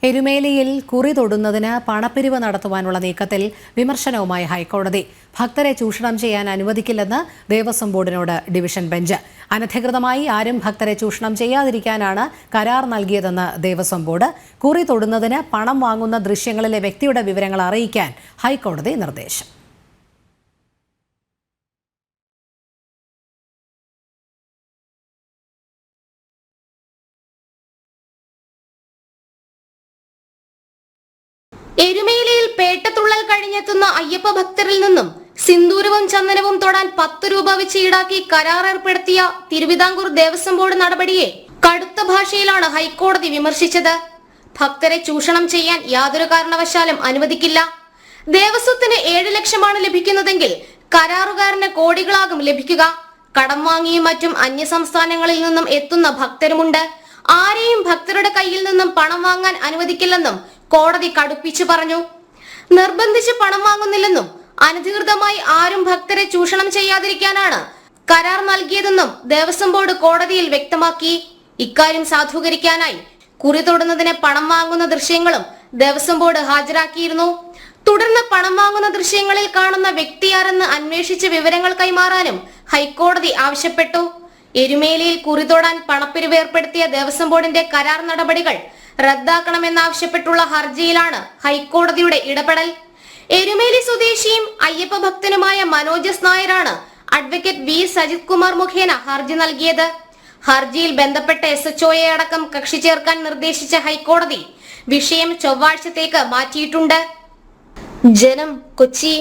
എരുമേലിയിൽ കുറി തൊടുന്നതിന് പണപ്പിരിവ് നടത്തുവാനുള്ള നീക്കത്തിൽ വിമർശനവുമായി ഹൈക്കോടതി. ഭക്തരെ ചൂഷണം ചെയ്യാൻ അനുവദിക്കില്ലെന്ന് ദേവസ്വം ബോർഡിനോട് ഡിവിഷൻ ബെഞ്ച്. അനധികൃതമായി ആരും ഭക്തരെ ചൂഷണം ചെയ്യാതിരിക്കാനാണ് കരാർ നൽകിയതെന്ന് ദേവസ്വം ബോർഡ്. കുറി തൊടുന്നതിന് പണം വാങ്ങുന്ന ദൃശ്യങ്ങളിലെ വ്യക്തിയുടെ വിവരങ്ങൾ അറിയിക്കാൻ ഹൈക്കോടതി നിർദ്ദേശം. എരുമേലിയിൽ പേട്ടത്തുള്ളൽ കഴിഞ്ഞെത്തുന്ന അയ്യപ്പ ഭക്തരിൽ നിന്നും സിന്ദൂരവും ചന്ദനവും തൊടാൻ 10 രൂപ വെച്ച് ഈടാക്കി കരാർ ഏർപ്പെടുത്തിയ തിരുവിതാംകൂർ ദേവസ്വം ബോർഡ് നടപടിയെ കടുത്ത ഭാഷയിലാണ് ഹൈക്കോടതി വിമർശിച്ചത്. ഭക്തരെ ചൂഷണം ചെയ്യാൻ യാതൊരു കാരണവശാലും അനുവദിക്കില്ല. ദേവസ്വത്തിന് 7 ലക്ഷമാണ് ലഭിക്കുന്നതെങ്കിൽ കരാറുകാരന് കോടികളാകും ലഭിക്കുക. കടം വാങ്ങിയും മറ്റും അന്യസംസ്ഥാനങ്ങളിൽ നിന്നും എത്തുന്ന ഭക്തരുമുണ്ട്. ആരെയും ഭക്തരുടെ കയ്യിൽ നിന്നും പണം വാങ്ങാൻ അനുവദിക്കില്ലെന്നും കോടതി കടുപ്പിച്ചു പറഞ്ഞു. നിർബന്ധിച്ച് പണം വാങ്ങുന്നില്ലെന്നും അനധികൃതമായി ആരും ഭക്തരെ ചൂഷണം ചെയ്യാതിരിക്കാനാണ് കരാർ നൽകിയതെന്നും ദേവസ്വം ബോർഡ് കോടതിയിൽ വ്യക്തമാക്കി. ഇക്കാര്യം സാധൂകരിക്കാനായി കുറി തൊടുന്നതിന് പണം വാങ്ങുന്ന ദൃശ്യങ്ങളും ദേവസ്വം ബോർഡ് ഹാജരാക്കിയിരുന്നു. തുടർന്ന് പണം വാങ്ങുന്ന ദൃശ്യങ്ങളിൽ കാണുന്ന വ്യക്തിയാരെന്ന് അന്വേഷിച്ച് വിവരങ്ങൾ കൈമാറാനും ഹൈക്കോടതി ആവശ്യപ്പെട്ടു. എരുമേലിയിൽ കുറി തൊടാൻ പണപ്പിരിവ് ഏർപ്പെടുത്തിയ ദേവസ്വം ബോർഡിന്റെ കരാർ നടപടികൾ റദ്ദാക്കണമെന്നാവശ്യപ്പെട്ടുള്ള ഹർജിയിലാണ് ഹൈക്കോടതിയുടെ ഇടപെടൽ. എരുമേലി സ്വദേശിയും അയ്യപ്പ ഭക്തനുമായ മനോജസ് നായരാണ് അഡ്വക്കേറ്റ് വി സജിത് കുമാർ മുഖേന ഹർജി നൽകിയത്. ഹർജിയിൽ ബന്ധപ്പെട്ട SHOയെ അടക്കം കക്ഷി ചേർക്കാൻ നിർദ്ദേശിച്ച ഹൈക്കോടതി വിഷയം ചൊവ്വാഴ്ചത്തേക്ക് മാറ്റിയിട്ടുണ്ട്. ജനം, കൊച്ചി.